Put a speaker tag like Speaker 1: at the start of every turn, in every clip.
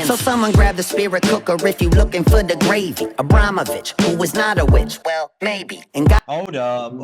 Speaker 1: So someone grab the spirit cooker if you looking for the gravy. Abramovich, who is not a witch, well, maybe. And God.
Speaker 2: Hold up.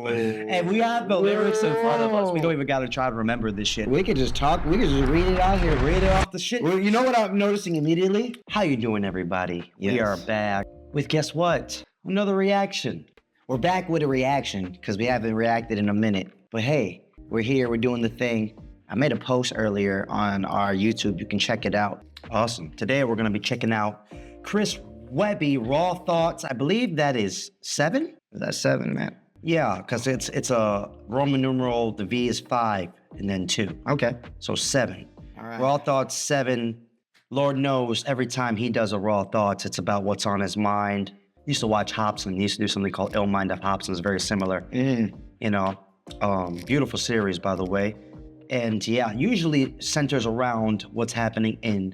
Speaker 2: And we have the lyrics in front of us. We don't even gotta try to remember this shit.
Speaker 3: We could just talk. We could just read it out here.
Speaker 2: Read it off the shit.
Speaker 3: Well, you know what I'm noticing immediately?
Speaker 2: How you doing, everybody?
Speaker 3: Yes.
Speaker 2: We are back with, guess what? Another reaction.
Speaker 3: We're back with a reaction because we haven't reacted in a minute. But hey, we're here. We're doing the thing. I made a post earlier on our YouTube. You can check it out.
Speaker 2: Awesome. Today we're gonna be checking out Chris WEBBY Raw Thoughts. I believe that is 7.
Speaker 3: Is that 7, man?
Speaker 2: Yeah, because it's a Roman numeral. The V is 5 and then 2.
Speaker 3: Okay.
Speaker 2: So 7.
Speaker 3: All right.
Speaker 2: Raw Thoughts 7. Lord knows every time he does a Raw Thoughts, it's about what's on his mind. Used to watch Hobson. He used to do something called Ill Mind of Hobson. It's very similar. You know, beautiful series, by the way. And yeah, usually centers around what's happening in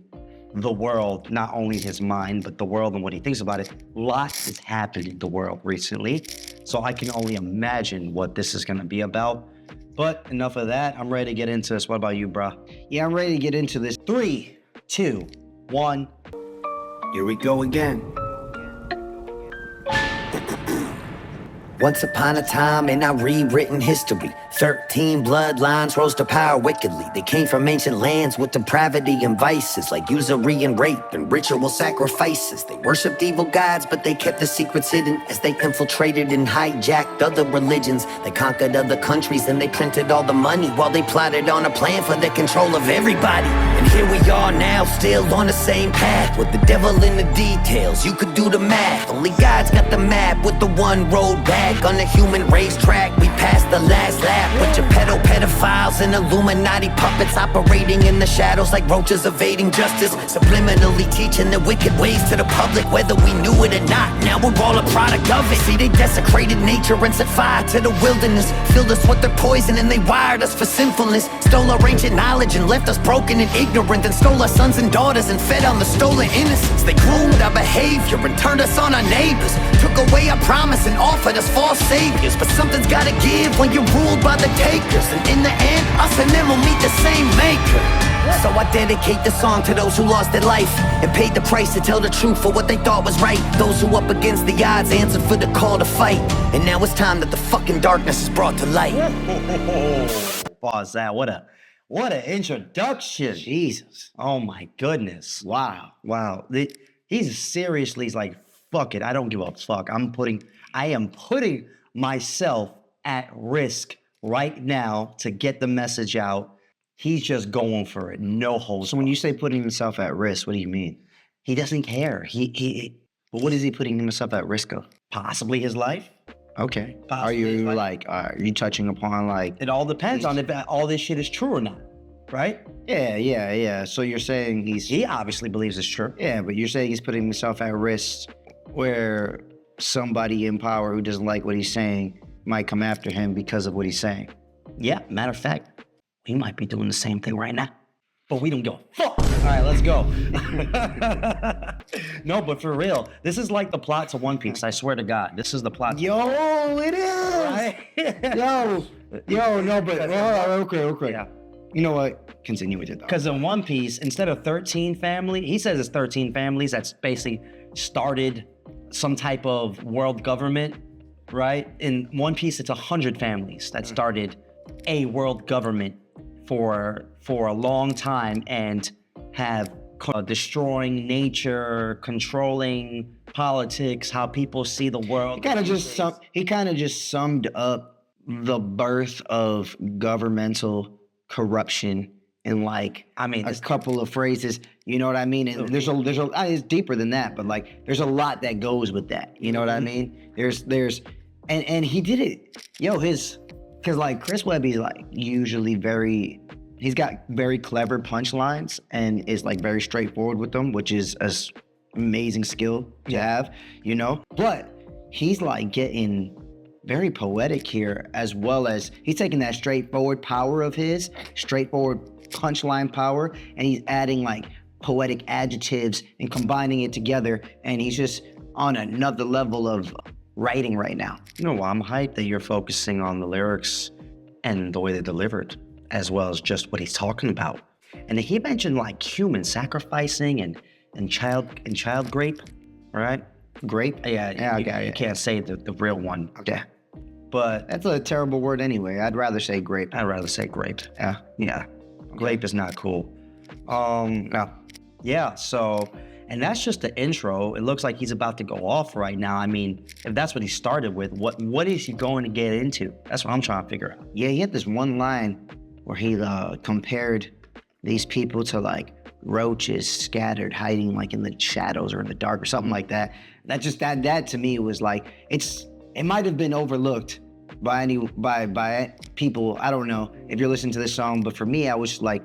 Speaker 2: the world, not only his mind, but the world and what he thinks about it. Lots has happened in the world recently, so I can only imagine what this is gonna be about. But enough of that, I'm ready to get into this. What about you, bro?
Speaker 3: Yeah, I'm ready to get into this.
Speaker 2: 3, 2, 1.
Speaker 1: Here we go again. Once upon a time in our rewritten history, 13 bloodlines rose to power wickedly. They came from ancient lands with depravity and vices like usury and rape and ritual sacrifices. They worshipped evil gods, but they kept the secrets hidden as they infiltrated and hijacked other religions. They conquered other countries and they printed all the money while they plotted on a plan for the control of everybody. And here we are now, still on the same path with the devil in the details. You could do the math. Only God's got the map with the one road back. On the human racetrack, we passed the last lap with your pedophiles and Illuminati puppets operating in the shadows like roaches evading justice, subliminally teaching the wicked ways to the public, whether we knew it or not. Now we're all a product of it. See, they desecrated nature and set fire to the wilderness, filled us with their poison and they wired us for sinfulness, stole our ancient knowledge and left us broken and ignorant, and stole our sons and daughters and fed on the stolen innocence. They groomed our behavior and turned us on our neighbors, took away our promise and offered us false saviors. But something's gotta give when you're ruled by the takers, and in the end, us and them will meet the same maker. So I dedicate this song to those who lost their life and paid the price to tell the truth for what they thought was right. Those who up against the odds answered for the call to fight, and now it's time that the fucking darkness is brought to light.
Speaker 2: Pause that. What an introduction.
Speaker 3: Jesus.
Speaker 2: Oh my goodness.
Speaker 3: Wow.
Speaker 2: Wow. He's like, fuck it. I don't give a fuck. I am putting myself at risk right now to get the message out. He's just going for it. No holds.
Speaker 3: So when you say putting himself at risk, what do you mean?
Speaker 2: He doesn't care.
Speaker 3: But what is he putting himself at risk of?
Speaker 2: Possibly his life.
Speaker 3: Okay.
Speaker 2: Possibly
Speaker 3: Are you touching upon like?
Speaker 2: It all depends on if all this shit is true or not, right?
Speaker 3: Yeah. So you're saying
Speaker 2: he obviously believes it's true.
Speaker 3: Yeah, but you're saying he's putting himself at risk where somebody in power who doesn't like what he's saying might come after him because of what he's saying.
Speaker 2: Yeah, matter of fact, we might be doing the same thing right now, but we don't give a fuck. All right, let's go. No, but for real, this is like the plot to One Piece. I swear to God, this is the plot.
Speaker 3: Yo, it is.
Speaker 2: Right?
Speaker 3: No, but okay.
Speaker 2: Yeah.
Speaker 3: You know what? Continue with it though.
Speaker 2: Because in One Piece, instead of 13 family, he says it's 13 families that's basically started some type of world government, right? In One Piece, it's 100 families that started a world government for a long time and have destroying nature, controlling politics, how people see the world.
Speaker 3: He kind of just summed up the birth of governmental corruption in like a couple of phrases. You know what I mean? And there's it's deeper than that, but like there's a lot that goes with that. You know what I mean? And he did it. Because like Chris WEBBY like usually he's got very clever punchlines and is like very straightforward with them, which is an amazing skill to have, you know? But he's like getting very poetic here, as well as he's taking that straightforward power of his, straightforward punchline power, and he's adding like poetic adjectives and combining it together, and he's just on another level of writing right now.
Speaker 2: You know, I'm hyped that you're focusing on the lyrics and the way they're delivered, as well as just what he's talking about. And he mentioned like human sacrificing and child grape, right?
Speaker 3: Grape?
Speaker 2: Yeah, you can't say the real one.
Speaker 3: Okay.
Speaker 2: But
Speaker 3: That's a terrible word anyway. I'd rather say grape.
Speaker 2: I'd rather say grape.
Speaker 3: Yeah.
Speaker 2: Yeah. Grape is not cool.
Speaker 3: No.
Speaker 2: Yeah, so, and that's just the intro. It looks like he's about to go off right now. I mean, if that's what he started with, what is he going to get into? That's what I'm trying to figure out.
Speaker 3: Yeah, he had this one line where he compared these people to like roaches scattered, hiding like in the shadows or in the dark or something like that. That to me was like, it might have been overlooked by people. I don't know if you're listening to this song, but for me, I was like,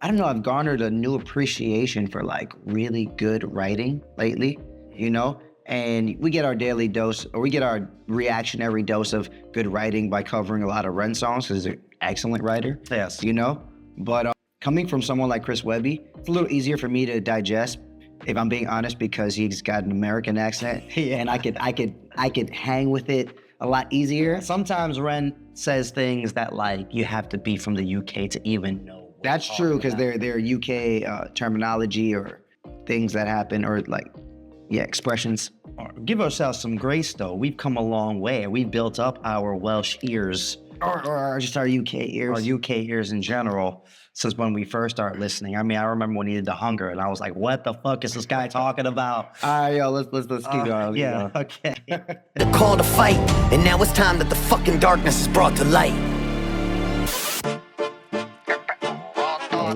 Speaker 3: I don't know, I've garnered a new appreciation for like really good writing lately, you know? And we get our daily dose, or we get our reactionary dose of good writing by covering a lot of Ren songs, because he's an excellent writer.
Speaker 2: Yes.
Speaker 3: You know? But coming from someone like Chris Webby, it's a little easier for me to digest, if I'm being honest, because he's got an American accent, and I could hang with it a lot easier.
Speaker 2: Sometimes Ren says things that like you have to be from the UK to even know.
Speaker 3: That's true, because they're UK terminology or things that happen, or like, yeah, expressions.
Speaker 2: Give ourselves some grace, though. We've come a long way. We've built up our Welsh ears.
Speaker 3: Or just our UK ears.
Speaker 2: Our UK ears in general, since when we first started listening. I mean, I remember when he did The Hunger, and I was like, what the fuck is this guy talking about?
Speaker 3: All right, yo, let's keep going.
Speaker 2: Yeah, okay.
Speaker 1: The call to fight, and now it's time that the fucking darkness is brought to light.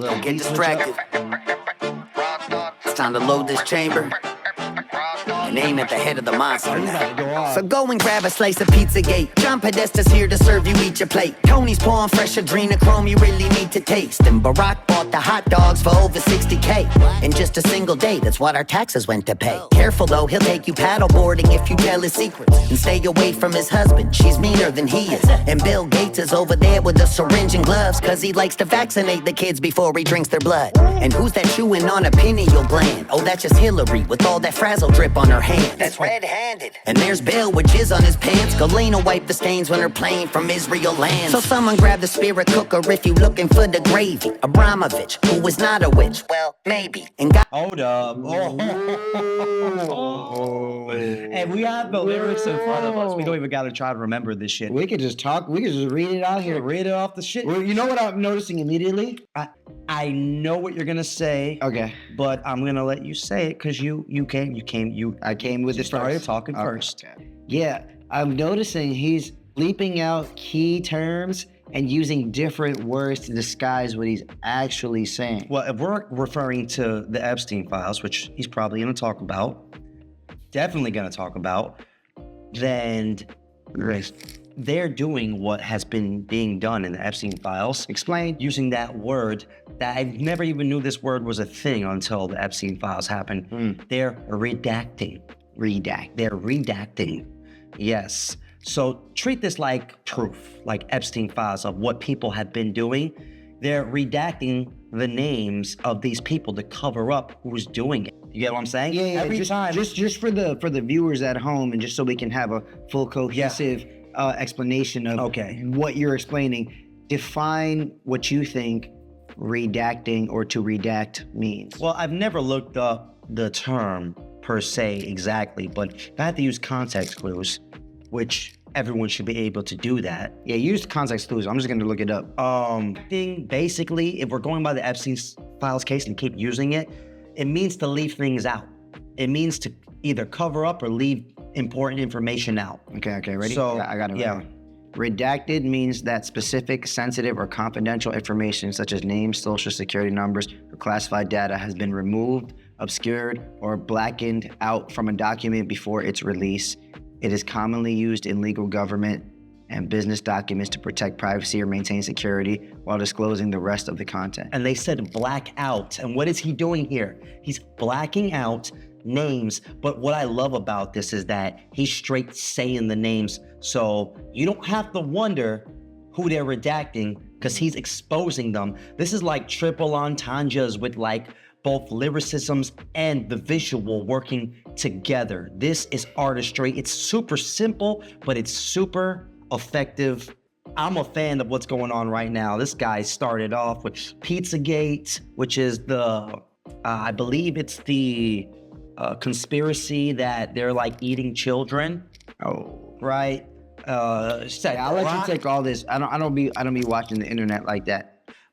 Speaker 1: Don't get distracted. It's time to load this chamber and aim at the head of the monster now. So go and grab a slice of Pizzagate. John Podesta's here to serve you, eat your plate. Tony's pouring fresh adrenochrome you really need to taste. And Barack bought the hot dogs for over 60K in just a single day. That's what our taxes went to pay. Careful though, he'll take you paddleboarding if you tell his secrets. And stay away from his husband, she's meaner than he is. And Bill Gates is over there with a syringe and gloves, cause he likes to vaccinate the kids before he drinks their blood. And who's that chewing on a pineal gland? Oh, that's just Hillary with all that frazzle drip on her hand. That's red-handed. And there's Bill with jizz on his pants. Galena wiped the stains when her plane from Israel lands. So someone grab the spirit cooker if you looking for the gravy. Abramovich, who is not a witch, well, maybe. And God.
Speaker 2: Hold up. And we have the lyrics in front of us. We don't even got to try to remember this shit.
Speaker 3: We could just talk. We could just read it out here.
Speaker 2: Read it off the shit.
Speaker 3: Well, you know what I'm noticing immediately?
Speaker 2: I know what you're gonna say.
Speaker 3: Okay.
Speaker 2: But I'm gonna let you say it because
Speaker 3: I came with the
Speaker 2: started talking first.
Speaker 3: Okay. Yeah, I'm noticing he's leaping out key terms and using different words to disguise what he's actually saying.
Speaker 2: Well, if we're referring to the Epstein files, which he's probably gonna talk about, definitely gonna talk about, then they're doing what has been being done in the Epstein files.
Speaker 3: Explain.
Speaker 2: Using that word that I never even knew this word was a thing until the Epstein files happened. They're redacting. They're redacting. Yes. So treat this like proof, like Epstein files of what people have been doing. They're redacting the names of these people to cover up who's doing it. You get what I'm saying?
Speaker 3: Yeah.
Speaker 2: Every time.
Speaker 3: Just for the viewers at home, and just so we can have a full cohesive explanation of what you're explaining. Define what you think redacting or to redact means.
Speaker 2: Well, I've never looked up the term per se exactly, but if I had to use context clues, which everyone should be able to do that.
Speaker 3: Yeah, use context clues. I'm just gonna look it up.
Speaker 2: Basically, if we're going by the Epstein files case and keep using it, it means to leave things out. It means to either cover up or leave important information out.
Speaker 3: Okay, ready?
Speaker 2: So,
Speaker 3: I got it.
Speaker 2: Yeah.
Speaker 3: Ready. Redacted means that specific, sensitive, or confidential information such as names, social security numbers, or classified data has been removed, obscured, or blackened out from a document before its release. It is commonly used in legal, government, and business documents to protect privacy or maintain security while disclosing the rest of the content.
Speaker 2: And they said black out. And what is he doing here? He's blacking out names. But what I love about this is that he's straight saying the names. So you don't have to wonder who they're redacting because he's exposing them. This is like triple entendres with like both lyricisms and the visual working together. This is artistry. It's super simple, but it's super effective I'm a fan of what's going on right now. This guy started off with Pizzagate, which is I believe it's the conspiracy that they're like eating children.
Speaker 3: Oh,
Speaker 2: right.
Speaker 3: I'll let you take all this. I don't be watching the internet like that.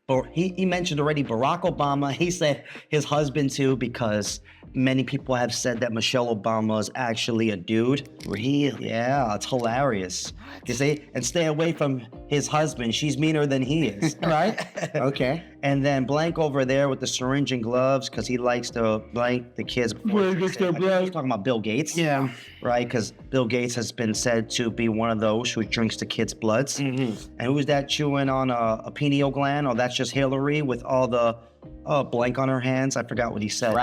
Speaker 2: But he mentioned already Barack Obama. He said his husband too, because many people have said that Michelle Obama is actually a dude.
Speaker 3: Really?
Speaker 2: Yeah, it's hilarious. You see, and stay away from his husband. She's meaner than he is, right?
Speaker 3: Okay.
Speaker 2: And then Blank over there with the syringe and gloves, because he likes to blank the kids. He's talking about Bill Gates.
Speaker 3: Yeah.
Speaker 2: Right, because Bill Gates has been said to be one of those who drinks the kids' bloods. Mm-hmm. And who's that chewing on a pineal gland? Oh, that's just Hillary with all the blank on her hands. I forgot what he said.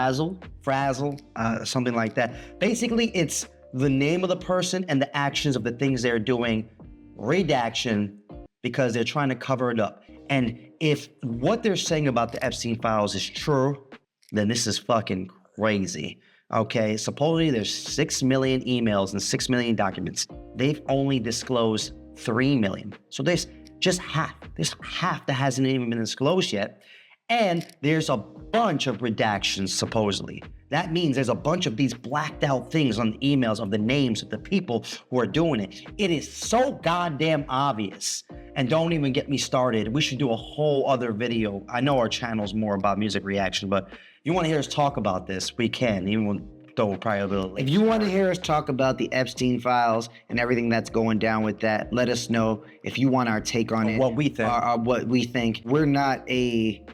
Speaker 2: Frazzle, something like that. Basically, it's the name of the person and the actions of the things they're doing. Redaction, because they're trying to cover it up. And if what they're saying about the Epstein files is true, then this is fucking crazy. Okay, supposedly there's 6 million emails and 6 million documents. They've only disclosed 3 million. So there's just half. There's half that hasn't even been disclosed yet. And there's a bunch of redactions, supposedly. That means there's a bunch of these blacked out things on the emails of the names of the people who are doing it. It is so goddamn obvious. And don't even get me started. We should do a whole other video. I know our channel's more about music reaction, but if you want to hear us talk about this, we can, even though probably a little late.
Speaker 3: If you want to hear us talk about the Epstein files and everything that's going down with that, let us know. If you want our take on it.
Speaker 2: What we think.
Speaker 3: What we think. We're not a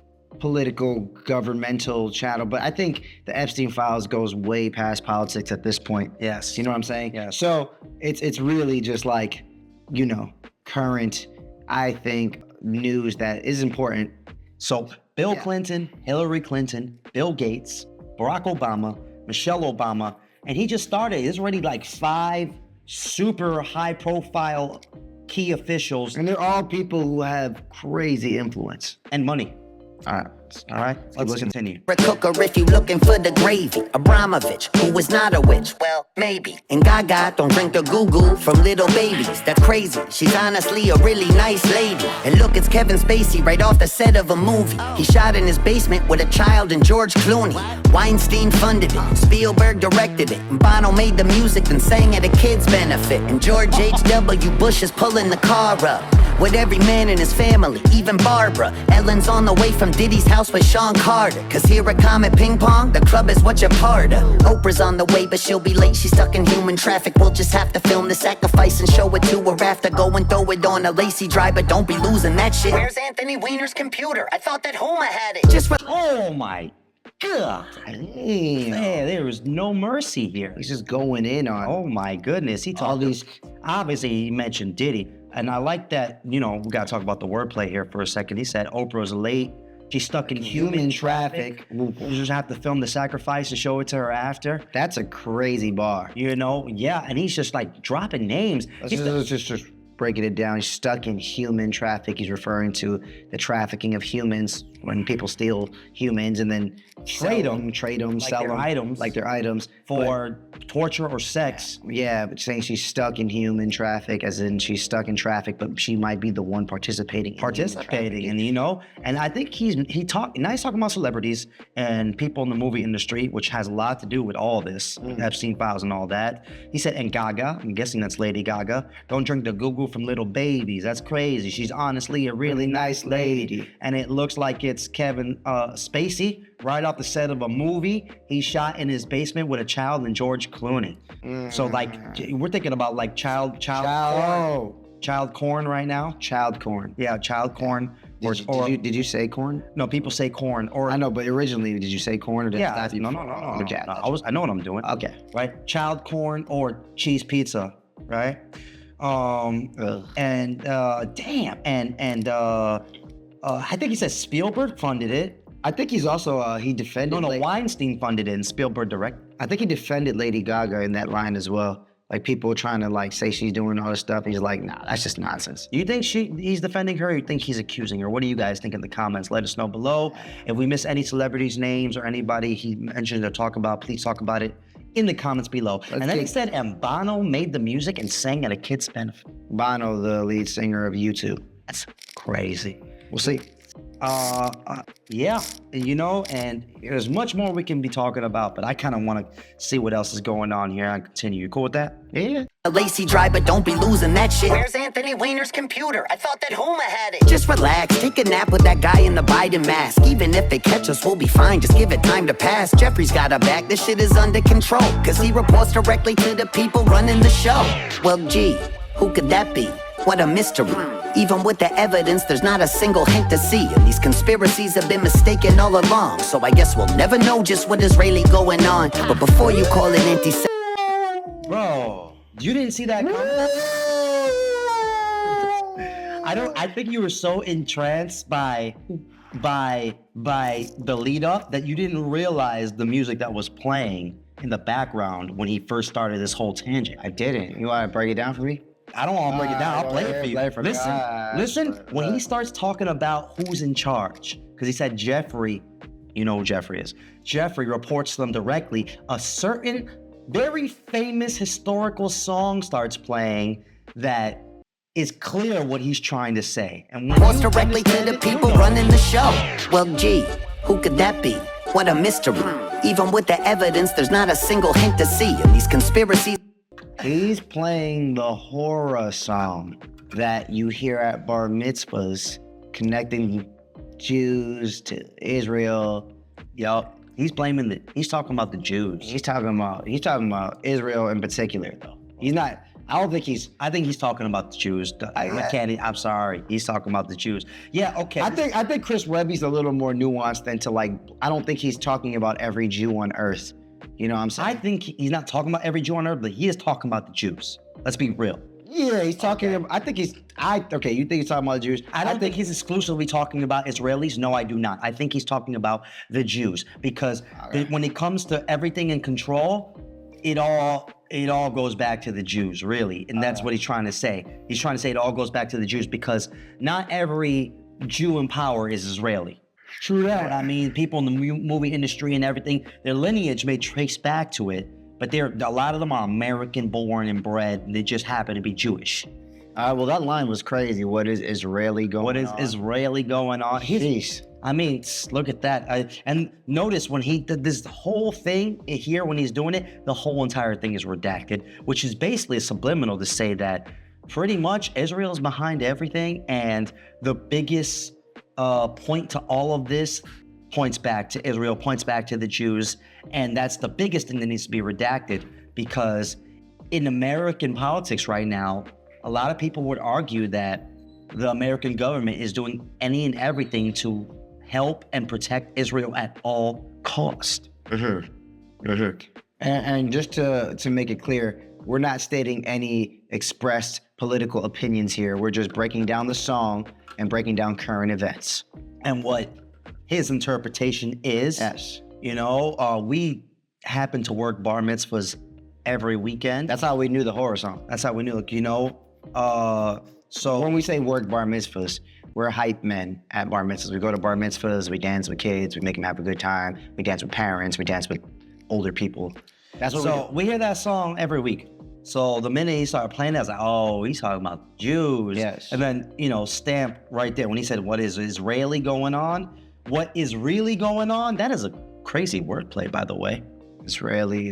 Speaker 3: political governmental channel, but I think the Epstein files goes way past politics at this point.
Speaker 2: Yes.
Speaker 3: You know what I'm saying?
Speaker 2: Yes.
Speaker 3: So it's really just like, current, I think, news that is important.
Speaker 2: So Bill Clinton, Hillary Clinton, Bill Gates, Barack Obama, Michelle Obama, and he just started. There's already like 5 super high profile key officials.
Speaker 3: And they're all people who have crazy influence.
Speaker 2: And money.
Speaker 3: All right.
Speaker 2: Let's continue.
Speaker 1: A cooker if you looking for the gravy. Abramovich, who is not a witch. Well, maybe. And Gaga don't drink the goo-goo from little babies. That's crazy. She's honestly a really nice lady. And look, it's Kevin Spacey right off the set of a movie. He shot in his basement with a child and George Clooney. Weinstein funded it. Spielberg directed it. And Bono made the music and sang at a kid's benefit. And George H.W. Bush is pulling the car up with every man in his family, even Barbara. Ellen's on the way from Diddy's house with Sean Carter. Cause here at Comet Ping Pong, the club is what you're part of. Oprah's on the way, but she'll be late. She's stuck in human traffic. We'll just have to film the sacrifice and show it to her after. Go and throw it on a lacy dry, but don't be losing that shit. Where's Anthony Weiner's computer? I thought that Homa had it.
Speaker 2: Oh my God. Man, there is no mercy here.
Speaker 3: He's just going in on.
Speaker 2: Oh my goodness. He talked these. Obviously, he mentioned Diddy. And I like that, we got to talk about the wordplay here for a second. He said Oprah's late. She's stuck in human traffic. You just have to film the sacrifice and show it to her after.
Speaker 3: That's a crazy bar.
Speaker 2: Yeah. And he's just like dropping names.
Speaker 3: Let's just breaking it down. He's stuck in human traffic. He's referring to the trafficking of humans when people steal humans and then trade them,
Speaker 2: like
Speaker 3: sell them
Speaker 2: items,
Speaker 3: like their items
Speaker 2: for torture or sex.
Speaker 3: Yeah, but saying she's stuck in human traffic, as in she's stuck in traffic, but she might be the one participating.
Speaker 2: And I think he's talking about celebrities and people in the movie industry, which has a lot to do with all this Epstein files and all that. He said, and Gaga, I'm guessing that's Lady Gaga, don't drink the goo-goo from little babies. That's crazy. She's honestly a really nice lady. And it looks like it's Kevin Spacey right off the set of a movie he shot in his basement with a child and George Clooney. So like we're thinking about like child corn right now.
Speaker 3: Child corn.
Speaker 2: Yeah, child corn.
Speaker 3: Did you say corn?
Speaker 2: No, people say corn. Or
Speaker 3: I know, but originally, did you say corn or did
Speaker 2: yeah,
Speaker 3: that?
Speaker 2: No.
Speaker 3: Okay.
Speaker 2: I know what I'm doing.
Speaker 3: Okay.
Speaker 2: Right, child corn or cheese pizza. Right. I think he said Spielberg funded it.
Speaker 3: I think he's also he defended.
Speaker 2: No, Weinstein funded it and Spielberg directed.
Speaker 3: I think he defended Lady Gaga in that line as well. Like people trying to like say she's doing all this stuff. He's like, nah, that's just nonsense.
Speaker 2: You think he's defending her, or you think he's accusing her? What do you guys think in the comments? Let us know below. If we miss any celebrities' names or anybody he mentioned or talk about, please talk about it in the comments below. And then he said, and Bono made the music and sang at a kid's benefit.
Speaker 3: Bono, the lead singer of U2.
Speaker 2: That's crazy.
Speaker 3: We'll see.
Speaker 2: Yeah, you know, and there's much more we can be talking about, but I kind of want to see what else is going on here and continue. You cool with that?
Speaker 3: Yeah.
Speaker 1: A lacy dry, but don't be losing that shit. Where's Anthony Weiner's computer? I thought that Huma had it. Just relax, take a nap with that guy in the Biden mask. Even if they catch us, we'll be fine. Just give it time to pass. Jeffrey's got a back, this shit is under control. Cause he reports directly to the people running the show. Well, gee, who could that be? What a mystery. Even with the evidence, there's not a single hint to see. And these conspiracies have been mistaken all along. So I guess we'll never know just what is really going on. But before you call it anti-Semitism,
Speaker 2: bro, you didn't see that coming? I think you were so entranced by the lead up that you didn't realize the music that was playing in the background when he first started this whole tangent.
Speaker 3: I didn't. You want to break it down for me?
Speaker 2: I don't want to break it down. I'll play it for you. Listen. When he starts talking about who's in charge, because he said Jeffrey, you know who Jeffrey is. Jeffrey reports to them directly. A certain very famous historical song starts playing that is clear what he's trying to say. And when
Speaker 1: reports directly to the people running the show. Well, gee, who could that be? What a mystery. Even with the evidence, there's not a single hint to see. And these conspiracies.
Speaker 3: He's playing the horror song that you hear at bar mitzvahs, connecting Jews to Israel.
Speaker 2: Yup. He's talking about the Jews.
Speaker 3: He's talking about Israel in particular, though. I think he's talking about the Jews. I'm sorry. He's talking about the Jews. Yeah, okay. I think Chris Webby's a little more nuanced than I don't think he's talking about every Jew on earth. You know what I'm saying?
Speaker 2: I think he's not talking about every Jew on earth, but he is talking about the Jews. Let's be real.
Speaker 3: Yeah, he's talking. Okay. You think he's talking about the Jews?
Speaker 2: I don't think he's exclusively talking about Israelis. No, I do not. I think he's talking about the Jews because when it comes to everything in control, it all goes back to the Jews, really, and that's what he's trying to say. He's trying to say it all goes back to the Jews because not every Jew in power is Israeli.
Speaker 3: True that.
Speaker 2: But I mean, people in the movie industry and everything, their lineage may trace back to it, but a lot of them are American born and bred, and they just happen to be Jewish.
Speaker 3: Well, that line was crazy. What is Israeli going on?
Speaker 2: What is Israeli going on?
Speaker 3: Jeez.
Speaker 2: I mean, look at that. And notice when he did this whole thing here, when he's doing it, the whole entire thing is redacted, which is basically a subliminal to say that pretty much Israel is behind everything, and the biggest point to all of this points back to Israel, points back to the Jews, and that's the biggest thing that needs to be redacted because in American politics right now, a lot of people would argue that the American government is doing any and everything to help and protect Israel at all cost.
Speaker 3: And just to make it clear, we're not stating any expressed political opinions here. We're just breaking down the song and breaking down current events.
Speaker 2: And what his interpretation is.
Speaker 3: Yes.
Speaker 2: You know, we happen to work bar mitzvahs every weekend.
Speaker 3: That's how we knew the horror song.
Speaker 2: That's how we knew, so
Speaker 3: when we say work bar mitzvahs, we're hype men at bar mitzvahs. We go to bar mitzvahs, we dance with kids, we make them have a good time, we dance with parents, we dance with older people. That's what
Speaker 2: we hear that song every week. So the minute he started playing that, I was like, oh, he's talking about Jews.
Speaker 3: Yes.
Speaker 2: And then, stamp right there when he said, what is Israeli going on? What is really going on? That is a crazy wordplay, by the way.
Speaker 3: Israeli,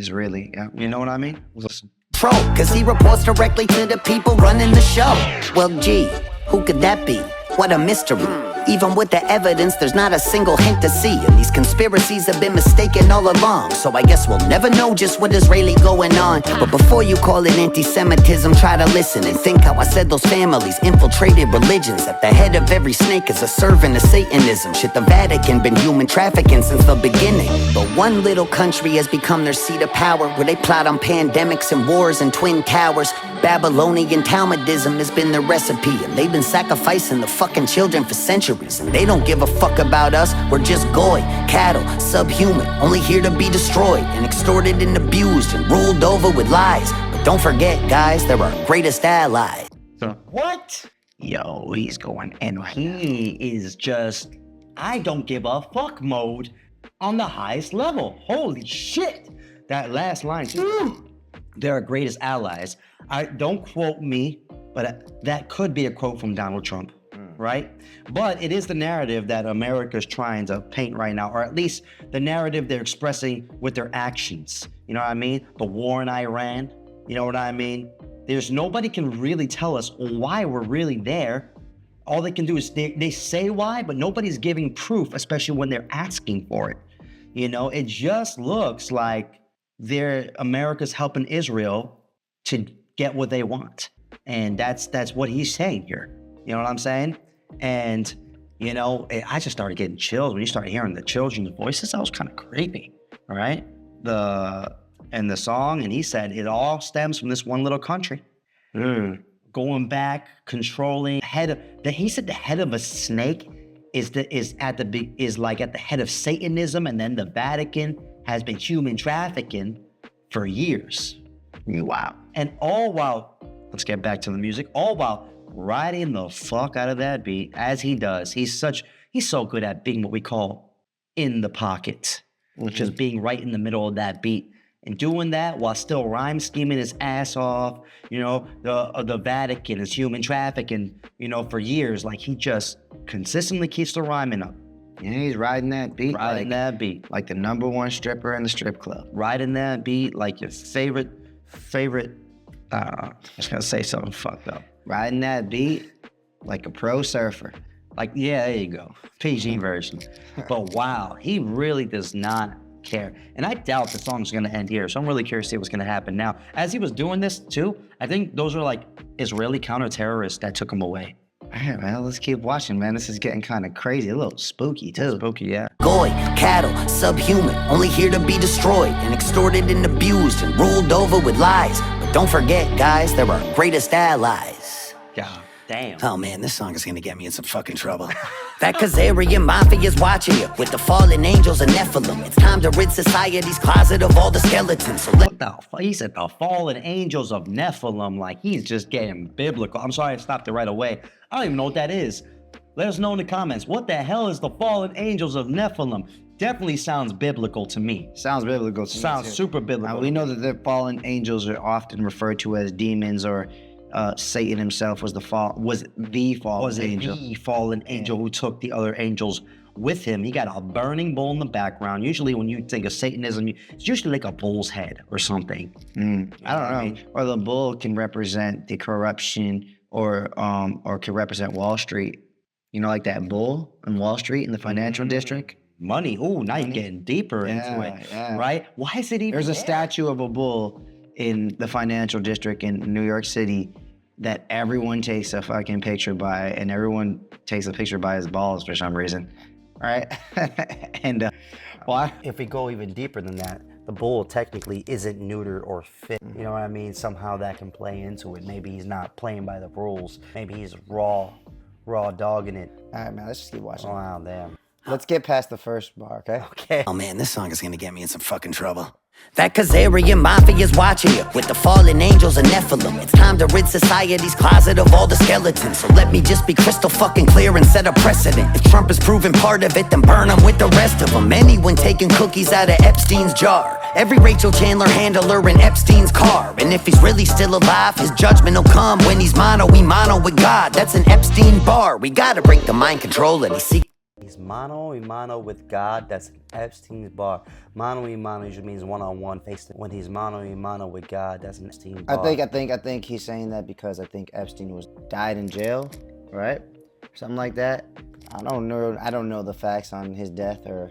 Speaker 3: yeah.
Speaker 2: You know what I mean? Listen.
Speaker 1: Cause he reports directly to the people running the show. Well, gee, who could that be? What a mystery. Even with the evidence, there's not a single hint to see. And these conspiracies have been mistaken all along. So I guess we'll never know just what is really going on. But before you call it anti-Semitism, try to listen and think how I said those families infiltrated religions. At the head of every snake is a servant of Satanism. Shit, the Vatican been human trafficking since the beginning. But one little country has become their seat of power, where they plot on pandemics and wars and twin towers. Babylonian Talmudism has been the recipe, and they've been sacrificing the fucking children for centuries. And they don't give a fuck about us, we're just goy, cattle, subhuman, only here to be destroyed and extorted and abused and ruled over with lies. But don't forget, guys, they're our greatest allies.
Speaker 2: What? Yo, he's going, and he is just, I don't give a fuck mode on the highest level. Holy shit. that last line, they're our greatest allies. Don't quote me, but that could be a quote from Donald Trump, right? But it is the narrative that America's trying to paint right now, or at least the narrative they're expressing with their actions. You know what I mean? The war in Iran, you know what I mean? There's nobody can really tell us why we're really there. All they can do is they say why, but nobody's giving proof, especially when they're asking for it. You know, it just looks like America's helping Israel to get what they want. And that's what he's saying here. You know what I'm saying? And, you know, I just started getting chills when you start hearing the children's voices. That was kind of creepy, all right? And the song, and he said, it all stems from this one little country. Going back, controlling, he said the head of a snake is at the head of Satanism, and then the Vatican has been human trafficking for years. Wow. And all while, let's get back to the music, all while riding the fuck out of that beat as he does. He's so good at being what we call in the pocket, just being right in the middle of that beat. And doing that while still rhyme scheming his ass off, you know, the Vatican is human trafficking, you know, for years. Like, he just consistently keeps the rhyming up.
Speaker 3: And he's riding that beat. Like the number one stripper in the strip club.
Speaker 2: Riding that beat like your favorite, I was gonna say something fucked up.
Speaker 3: Riding that beat like a pro surfer.
Speaker 2: Like, yeah, there you go. PG version. But wow, he really does not care. And I doubt the song's gonna end here, so I'm really curious to see what's gonna happen now. As he was doing this too, I think those are like Israeli counter-terrorists that took him away.
Speaker 3: All right, man, let's keep watching, man. This is getting kind of crazy, a little spooky too.
Speaker 2: Spooky, yeah.
Speaker 1: Goy, cattle, subhuman, only here to be destroyed and extorted and abused and ruled over with lies. But don't forget, guys, they're our greatest allies.
Speaker 2: God damn.
Speaker 1: Oh man, this song is gonna get me in some fucking trouble. That Khazarian mafia's watching you with the fallen angels and Nephilim. It's time to rid society's closet of all the skeletons. So
Speaker 2: What the fuck? He said the fallen angels of Nephilim, like he's just getting biblical. I'm sorry I stopped it right away. I don't even know what that is. Let us know in the comments. What the hell is the fallen angels of Nephilim? Definitely sounds biblical to me.
Speaker 3: Sounds biblical to me.
Speaker 2: Sounds super biblical.
Speaker 3: Now, we know that the fallen angels are often referred to as demons, or Satan himself was the fallen angel who took the other angels with him. He got a burning bull in the background. Usually when you think of Satanism, it's usually like a bull's head or something. I don't know. Or the bull can represent the corruption, or can represent Wall Street. You know, like that bull in Wall Street in the financial district.
Speaker 2: Money. Ooh, now you're getting deeper into it, right? Why is it even
Speaker 3: There's a
Speaker 2: there?
Speaker 3: statue of a bull in the financial district in New York City that everyone takes a fucking picture by, and everyone takes a picture by his balls for some reason, right? And why?
Speaker 2: If we go even deeper than that, the bull technically isn't neutered or fit. You know what I mean? Somehow that can play into it. Maybe he's not playing by the rules. Maybe he's raw dogging it.
Speaker 3: All right, man, let's just keep watching.
Speaker 2: Wow, damn.
Speaker 3: Let's get past the first bar, okay?
Speaker 2: Okay.
Speaker 1: oh man, this song is gonna get me in some fucking trouble. That Khazarian mafia's watching you with the fallen angels and Nephilim. It's time to rid society's closet of all the skeletons. So let me just be crystal fucking clear and set a precedent. If Trump is proven part of it, then burn him with the rest of them. Anyone taking cookies out of Epstein's jar, every Rachel Chandler handler in Epstein's car. And if he's really still alive, his judgment will come when he's mono with God. That's an Epstein bar. We gotta break the mind control and
Speaker 2: He's mano with God. That's Epstein's bar. Mano usually means one-on-one, face. When he's mano with God, that's an Epstein bar.
Speaker 3: I think he's saying that because I think Epstein died in jail, right? Something like that. I don't know the facts on his death, or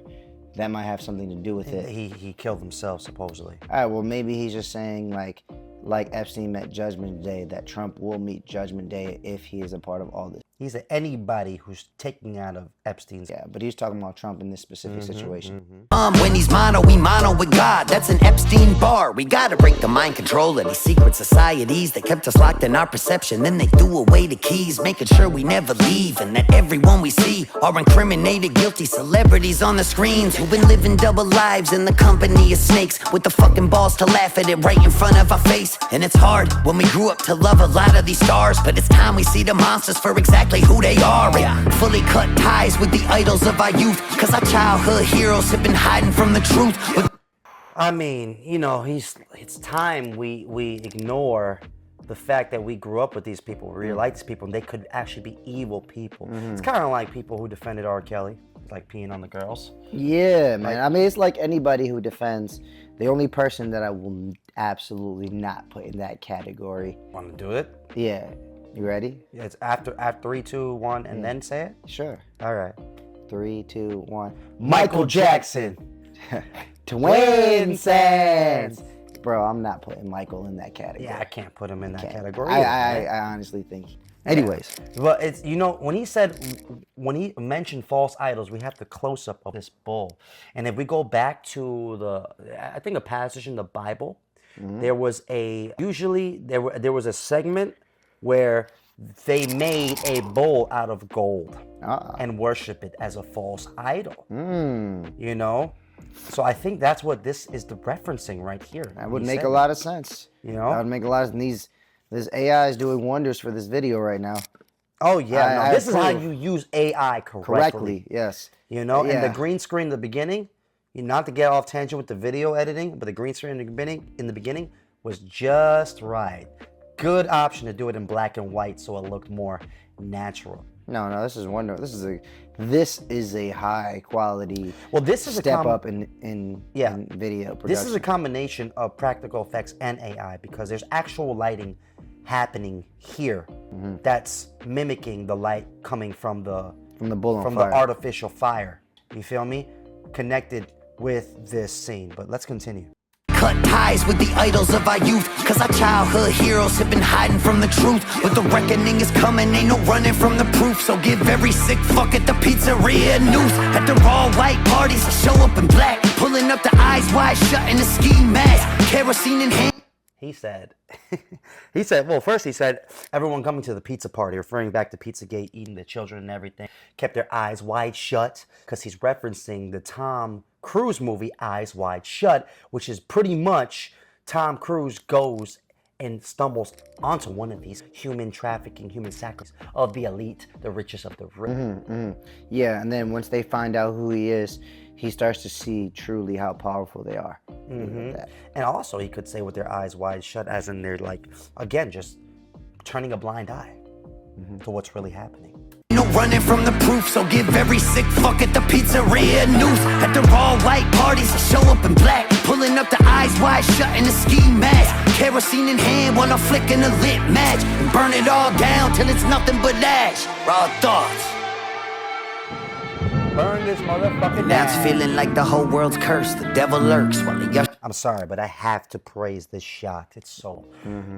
Speaker 3: that might have something to do with it.
Speaker 2: He killed himself, supposedly.
Speaker 3: All right, well, maybe he's just saying like Epstein met Judgment Day, that Trump will meet Judgment Day if he is a part of all this.
Speaker 2: He's anybody who's taking out of Epstein's.
Speaker 3: Yeah, but he's talking about Trump in this specific situation.
Speaker 1: when he's mono with God. That's an Epstein bar. We gotta break the mind control of these secret societies that kept us locked in our perception. Then they threw away the keys, making sure we never leave, and that everyone we see are incriminated, guilty celebrities on the screens who've been living double lives in the company of snakes, with the fucking balls to laugh at it right in front of our face. And it's hard when we grew up to love a lot of these stars, but it's time we see the monsters for exactly who they are, and fully cut ties with the idols of our youth, cause our childhood heroes have been hiding from the truth.
Speaker 2: I mean, you know, it's time we ignore the fact that we grew up with these people, we really like these people, and they could actually be evil people. It's kind of like people who defended R. Kelly, like peeing on the girls.
Speaker 3: Yeah, man. I mean, it's like anybody who defends. The only person that I will absolutely not put in that category.
Speaker 2: Want to do it?
Speaker 3: Yeah. You ready?
Speaker 2: Yeah, it's after 3, 2, 1, and then say it?
Speaker 3: Sure.
Speaker 2: All right.
Speaker 3: 3, 2, 1.
Speaker 2: Michael Jackson.
Speaker 3: Twin sense. Bro, I'm not putting Michael in that category.
Speaker 2: Yeah, I can't put him in that category.
Speaker 3: I honestly think. Anyways.
Speaker 2: But it's, you know, when he mentioned false idols, we have the close up of this bull. And if we go back to I think a passage in the Bible, there was there was a segment where they made a bull out of gold and worship it as a false idol. You know? So I think that's what this is referencing right here.
Speaker 3: That would make a lot of sense.
Speaker 2: You know?
Speaker 3: That would make a lot of sense. This AI is doing wonders for this video right now.
Speaker 2: Oh, yeah. This is how you use AI correctly.
Speaker 3: Yes.
Speaker 2: You know? And the green screen in the beginning, not to get off tangent with the video editing, but the green screen in the beginning was just right. Good option to do it in black and white so it looked more natural.
Speaker 3: No, this is wonderful. This is a high quality.
Speaker 2: Well, this is
Speaker 3: step up in video production.
Speaker 2: This is a combination of practical effects and AI because there's actual lighting happening here that's mimicking the light coming from the
Speaker 3: bull on
Speaker 2: the
Speaker 3: fire.
Speaker 2: artificial fire. You feel me? Connected with this scene. But let's continue.
Speaker 1: Cut ties with the idols of our youth, cause our childhood heroes have been hiding from the truth. But the reckoning is coming, ain't no running from the proof. So give every sick fuck at the pizzeria a noose. At the all white parties, I show up in black, pulling up the eyes wide shut in a ski mask, kerosene in hand.
Speaker 2: He said, well, first he said, everyone coming to the pizza party, referring back to Pizzagate, eating the children and everything, kept their eyes wide shut, because he's referencing the Tom Cruise movie, Eyes Wide Shut, which is pretty much Tom Cruise goes and stumbles onto one of these human trafficking, human sacrifice of the elite, the richest of the rich.
Speaker 3: Yeah, and then once they find out who he is, he starts to see truly how powerful they are.
Speaker 2: And also he could say with their eyes wide shut, as in they're like, again, just turning a blind eye to what's really happening.
Speaker 1: No running from the proof, so give every sick fuck at the pizzeria a noose. At the all white parties, I show up in black, pulling up the eyes wide shut in a ski mask, kerosene in hand while I'm flicking a lit match, and burn it all down till it's nothing but ash. Raw thoughts.
Speaker 2: Burn this motherfucker
Speaker 1: Now it's
Speaker 2: down.
Speaker 1: feeling like the whole world's cursed. The devil lurks while the
Speaker 2: I'm sorry, but I have to praise this shot. It's so,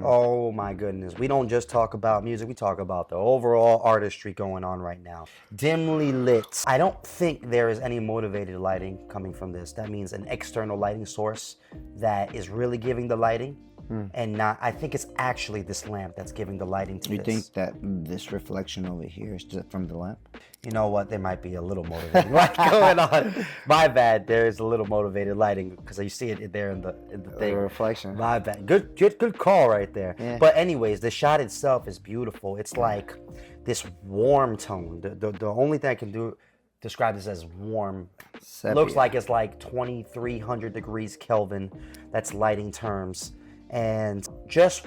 Speaker 2: oh my goodness. We don't just talk about music, we talk about the overall artistry going on right now. Dimly lit. I don't think there is any motivated lighting coming from this. That means an external lighting source that is really giving the lighting. And not, I think it's actually this lamp that's giving the lighting to this.
Speaker 3: You think that this reflection over here is just from the lamp?
Speaker 2: You know what? There might be a little motivated lighting going on. My bad. There is a little motivated lighting because you see it there in the thing.
Speaker 3: The reflection.
Speaker 2: My bad. Good call right there. Yeah. But anyways, the shot itself is beautiful. It's like this warm tone. The only thing I can describe this as warm. Sepia. Looks like it's like 2,300 degrees Kelvin. That's lighting terms. And just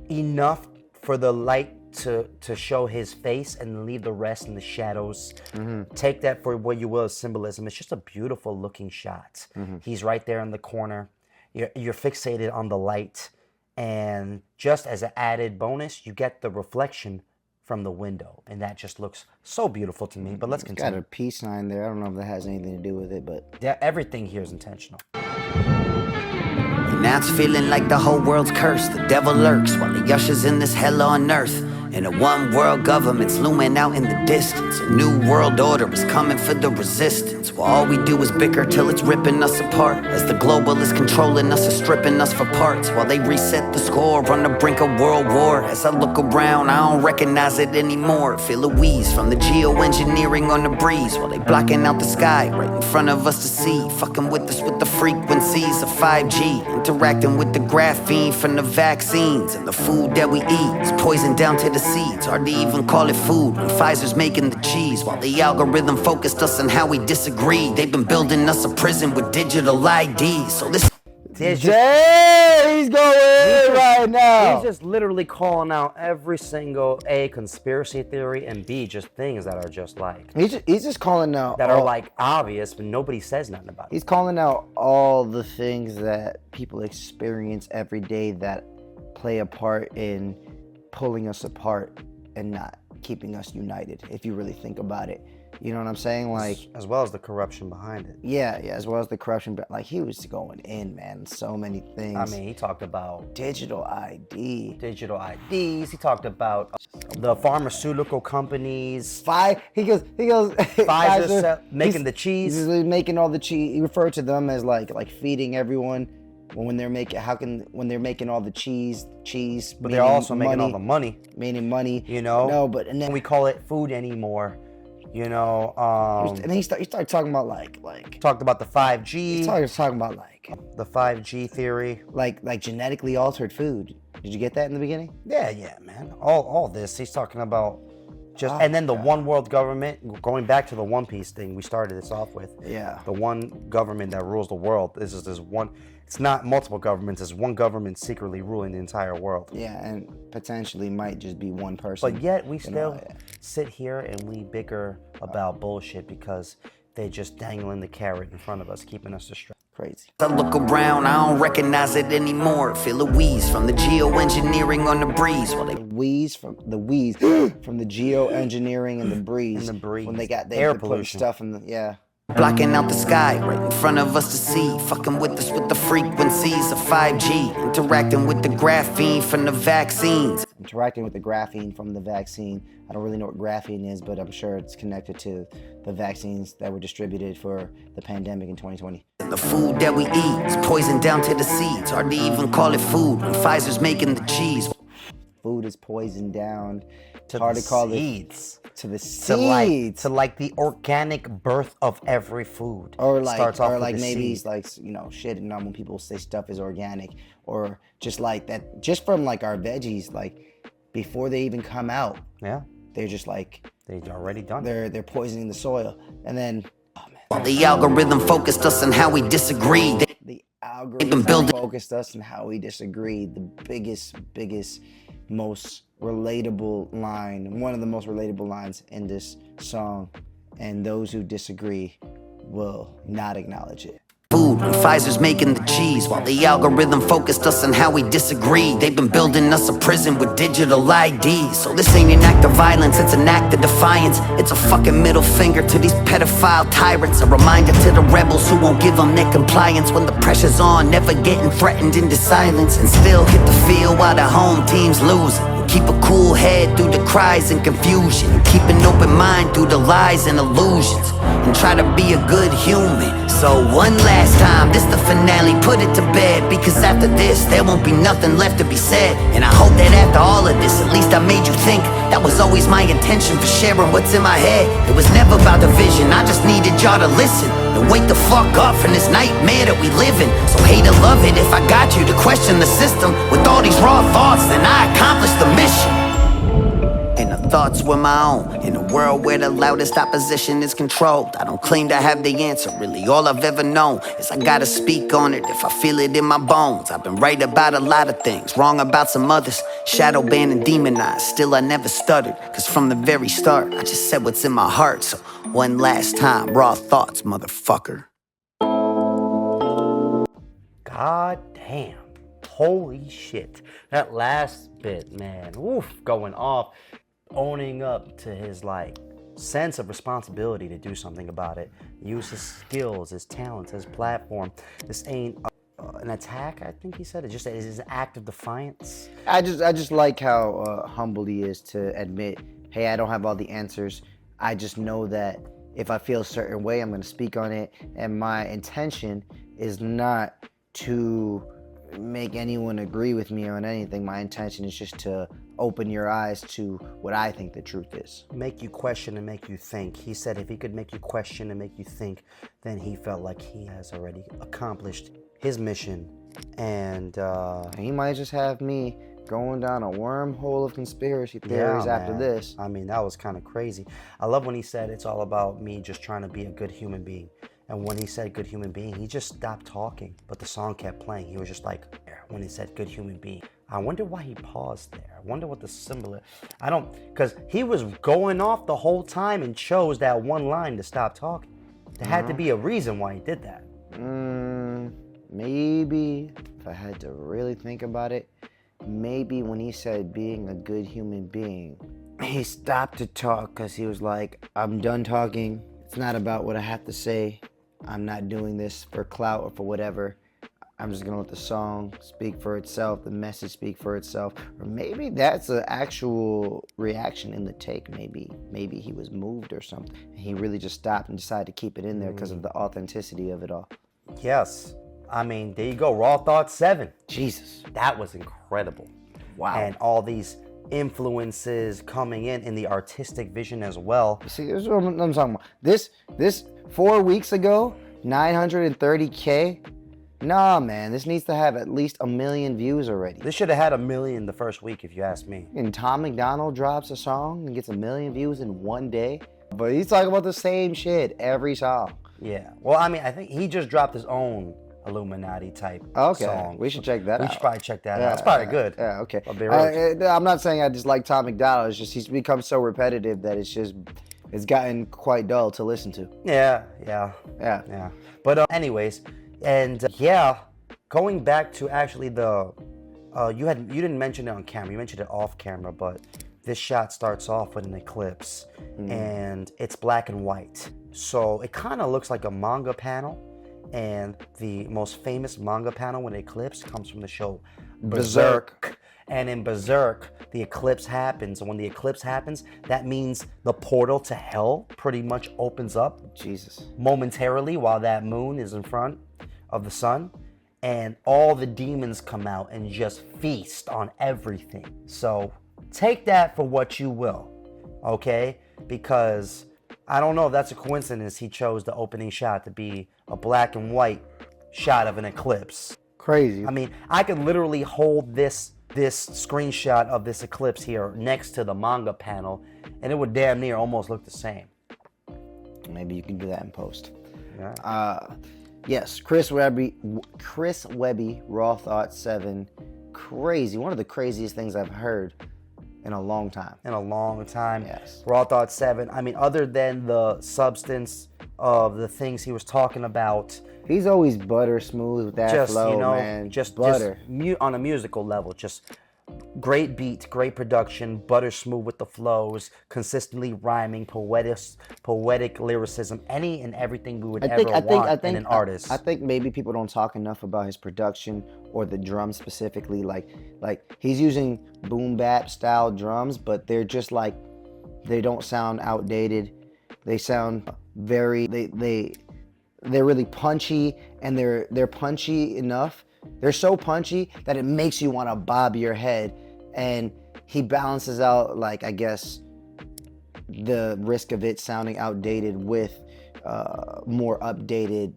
Speaker 2: enough for the light to show his face and leave the rest in the shadows. Take that for what you will as symbolism. It's just a beautiful looking shot. He's right there in the corner. You're fixated on the light. And just as an added bonus, you get the reflection from the window. And that just looks so beautiful to me. But let's continue.
Speaker 3: Got a peace sign there. I don't know if that has anything to do with it, but...
Speaker 2: Yeah, everything here is intentional.
Speaker 1: Now it's feeling like the whole world's cursed. The devil lurks while he ushers in this hell on earth. And a one world government's looming out in the distance. A new world order is coming for the resistance. While all we do is bicker till it's ripping us apart. As the globalists controlling us and stripping us for parts. While they reset the score on the brink of world war. As I look around, I don't recognize it anymore. Feel a wheeze from the geoengineering on the breeze. While they blocking out the sky right in front of us to see. Fucking with us with the frequencies of 5G. Interacting with the graphene from the vaccines. And the food that we eat is poisoned down to the seeds. Hard to even call it food when Pfizer's making the cheese. While the algorithm focused us on how we disagree. They've been building us a prison with digital IDs. So this
Speaker 3: Damn, he's going in right now.
Speaker 2: He's just literally calling out every single A, conspiracy theory, and B, just things that are just like...
Speaker 3: He's just calling out...
Speaker 2: That are like obvious, but nobody says nothing about it.
Speaker 3: He's calling out all the things that people experience every day that play a part in pulling us apart and not keeping us united, if you really think about it. You know what I'm saying? Like,
Speaker 2: as well as the corruption behind it.
Speaker 3: Yeah, as well as the corruption. But like, he was going in, man. So many things.
Speaker 2: I mean, he talked about
Speaker 3: digital ID,
Speaker 2: digital IDs. He talked about the pharmaceutical companies.
Speaker 3: He goes.
Speaker 2: Pfizer making the cheese.
Speaker 3: He's making all the cheese. He referred to them as like feeding everyone. When they're making, when they're making all the cheese,
Speaker 2: but they're also making all the money.
Speaker 3: Making money.
Speaker 2: You know.
Speaker 3: No, but and then
Speaker 2: we call it food anymore. You know,
Speaker 3: and then he started talking about like
Speaker 2: talked about the 5G.
Speaker 3: He started talking about like
Speaker 2: the 5G theory,
Speaker 3: like genetically altered food. Did you get that in the beginning?
Speaker 2: Yeah, man. All this he's talking about. Just and then the one world government. Going back to the One Piece thing, we started this off with.
Speaker 3: Yeah.
Speaker 2: The one government that rules the world. This one. It's not multiple governments. It's one government secretly ruling the entire world.
Speaker 3: Yeah, and potentially might just be one person.
Speaker 2: But yet we still sit here and we bicker about bullshit because they just dangling the carrot in front of us, keeping us distracted.
Speaker 3: Crazy.
Speaker 1: I look around, I don't recognize it anymore. Feel a wheeze from the geoengineering on the breeze.
Speaker 3: Well, the wheeze from the geoengineering and the breeze. When they
Speaker 2: air pollution
Speaker 3: put stuff in the
Speaker 1: blocking out the sky right in front of us to see. Fucking with us with the frequencies of 5G. Interacting with the graphene from the vaccines.
Speaker 3: Interacting with the graphene from the vaccine. I don't really know what graphene is, but I'm sure it's connected to the vaccines that were distributed for the pandemic in 2020.
Speaker 1: The food that we eat is poisoned down to the seeds. Hard to even call it food when Pfizer's making the cheese.
Speaker 3: Food is poisoned down.
Speaker 2: To
Speaker 3: hard
Speaker 2: the
Speaker 3: to call
Speaker 2: seeds.
Speaker 3: To the seeds.
Speaker 2: To like the organic birth of every food.
Speaker 3: Or like maybe he's like, shitting on when people say stuff is organic. Or just like that, just from like our veggies, like before they even come out.
Speaker 2: Yeah.
Speaker 3: They're just like.
Speaker 2: They've already done
Speaker 3: it. They're poisoning the soil. And then.
Speaker 1: While the algorithm focused us on how we disagree.
Speaker 3: The algorithm focused us on how we disagree. The biggest, most relatable line, one of the most relatable lines in this song, and those who disagree will not acknowledge it.
Speaker 1: Food when Pfizer's making the cheese. While the algorithm focused us on how we disagree. They've been building us a prison with digital IDs. So this ain't an act of violence, it's an act of defiance. It's a fucking middle finger to these pedophile tyrants. A reminder to the rebels who won't give them their compliance. When the pressure's on, never getting threatened into silence. And still hit the field while the home team's losing. Keep a cool head through the cries and confusion. Keep an open mind through the lies and illusions. And try to be a good human. So one last time, this the finale, put it to bed. Because after this, there won't be nothing left to be said. And I hope that after all of this, at least I made you think. That was always my intention for sharing what's in my head. It was never about division, I just needed y'all to listen. And wake the fuck up from this nightmare that we live in. So hate or love it if I got you to question the system. With all these raw thoughts, then I accomplished the mission. And the thoughts were my own. In a world where the loudest opposition is controlled. I don't claim to have the answer, really all I've ever known is I gotta speak on it if I feel it in my bones. I've been right about a lot of things, wrong about some others. Shadow banned and demonized, still I never stuttered. Cause from the very start, I just said what's in my heart. So one last time, raw thoughts, motherfucker.
Speaker 2: God damn. Holy shit. That last bit, man. Oof, going off. Owning up to his sense of responsibility to do something about it. Use his skills, his talents, his platform. This ain't an attack, I think he said. It just is an act of defiance.
Speaker 3: I just like how humble he is to admit, hey, I don't have all the answers. I just know that if I feel a certain way, I'm going to speak on it. And my intention is not to make anyone agree with me on anything. My intention is just to open your eyes to what I think the truth is.
Speaker 2: Make you question and make you think. He said if he could make you question and make you think, then he felt like he has already accomplished his mission. And
Speaker 3: he might just have me going down a wormhole of conspiracy theories after this.
Speaker 2: I mean, that was kind of crazy. I love when he said it's all about me just trying to be a good human being. And when he said good human being, he just stopped talking, but the song kept playing. He was just like, when he said good human being. I wonder why he paused there. I wonder what the symbol is. Because he was going off the whole time and chose that one line to stop talking. There had to be a reason why he did that.
Speaker 3: Maybe, if I had to really think about it, maybe when he said being a good human being, he stopped to talk because he was like, I'm done talking. It's not about what I have to say. I'm not doing this for clout or for whatever. I'm just gonna let the song speak for itself, the message speak for itself. Or maybe that's an actual reaction in the take. Maybe he was moved or something. And he really just stopped and decided to keep it in there because of the authenticity of it all.
Speaker 2: Yes. I mean, there you go. Raw Thought 7.
Speaker 3: Jesus.
Speaker 2: That was incredible.
Speaker 3: Wow.
Speaker 2: And all these influences coming in the artistic vision as well.
Speaker 3: See, this is what I'm talking about. This 4 weeks ago, 930K. Nah, man, this needs to have at least 1 million views already.
Speaker 2: This should have had 1 million the first week, if you ask me.
Speaker 3: And Tom McDonald drops a song and gets 1 million views in one day. But he's talking about the same shit every song.
Speaker 2: Yeah. Well, I mean, I think he just dropped his own Illuminati type song.
Speaker 3: We should check that out.
Speaker 2: We should probably check that out. It's probably good.
Speaker 3: Yeah, okay.
Speaker 2: I'm
Speaker 3: not saying I dislike Tom McDonald. It's just he's become so repetitive that it's gotten quite dull to listen to.
Speaker 2: Yeah. But anyways, and going back to actually you didn't mention it on camera. You mentioned it off camera, but this shot starts off with an eclipse, and it's black and white. So it kind of looks like a manga panel. And the most famous manga panel with an eclipse comes from the show Berserk. And in Berserk, the eclipse happens. And when the eclipse happens, that means the portal to hell pretty much opens up.
Speaker 3: Jesus.
Speaker 2: Momentarily while that moon is in front of the sun. And all the demons come out and just feast on everything. So take that for what you will, okay? Because I don't know if that's a coincidence he chose the opening shot to be a black and white shot of an eclipse.
Speaker 3: Crazy.
Speaker 2: I mean, I could literally hold this screenshot of this eclipse here next to the manga panel, and it would damn near almost look the same.
Speaker 3: Maybe you can do that in post.
Speaker 2: Yeah.
Speaker 3: Yes, Chris Webby, Raw Thought 7. Crazy. One of the craziest things I've heard in a long time.
Speaker 2: Yes. Raw Thought 7. I mean, other than the substance of the things he was talking about.
Speaker 3: He's always butter smooth with that flow, man.
Speaker 2: Just
Speaker 3: butter.
Speaker 2: Just on a musical level, just great beat, great production, butter smooth with the flows, consistently rhyming, poetic lyricism, any and everything we would ever want in an artist.
Speaker 3: I think maybe people don't talk enough about his production or the drums specifically. Like he's using boom bap style drums, but they're just like, they don't sound outdated. They sound very, they're really punchy, and they're punchy enough. They're so punchy that it makes you want to bob your head. And he balances out, like, I guess, the risk of it sounding outdated with more updated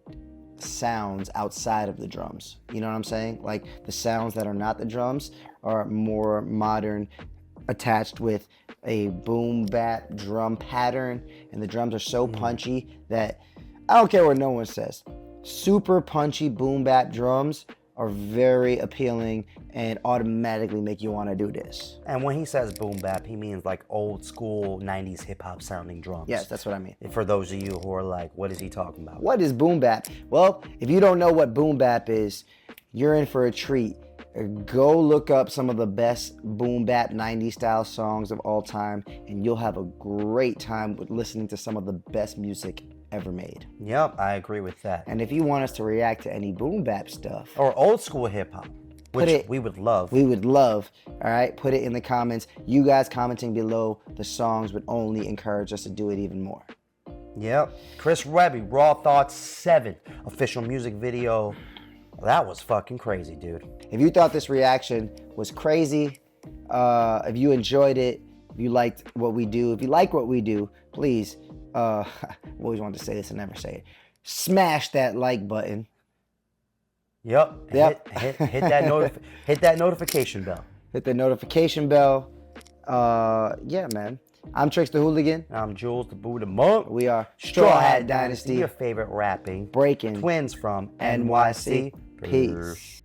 Speaker 3: sounds outside of the drums. You know what I'm saying? Like, the sounds that are not the drums are more modern, attached with a boom bap drum pattern, and the drums are so punchy that I don't care what no one says. Super punchy boom bap drums are very appealing and automatically make you want to do this.
Speaker 2: And when he says boom bap, he means like old school 90s hip hop sounding drums.
Speaker 3: Yes, that's what I mean.
Speaker 2: For those of you who are like, what is he talking about?
Speaker 3: What is boom bap? Well, if you don't know what boom bap is, you're in for a treat. Go look up some of the best boom bap 90s style songs of all time, and you'll have a great time with listening to some of the best music ever made.
Speaker 2: Yep, I agree with that.
Speaker 3: And if you want us to react to any boom bap stuff
Speaker 2: or old school hip hop, which we would love.
Speaker 3: All right, put it in the comments. You guys commenting below the songs would only encourage us to do it even more.
Speaker 2: Yep. Chris Webby, Raw Thought 7 official music video. That was fucking crazy, dude.
Speaker 3: If you thought this reaction was crazy, if you enjoyed it, if you liked what we do, if you like what we do, please, I always wanted to say this and never say it, smash that like button.
Speaker 2: Yep. Hit that hit that notification bell.
Speaker 3: Hit the notification bell. Yeah, man. I'm Trickster Hooligan.
Speaker 2: I'm Jules the Buddha Monk.
Speaker 3: We are Strawhat Dynasty.
Speaker 2: Your favorite rapping
Speaker 3: Breaking
Speaker 2: twins from
Speaker 3: NYC.
Speaker 2: NYC.
Speaker 3: Peace.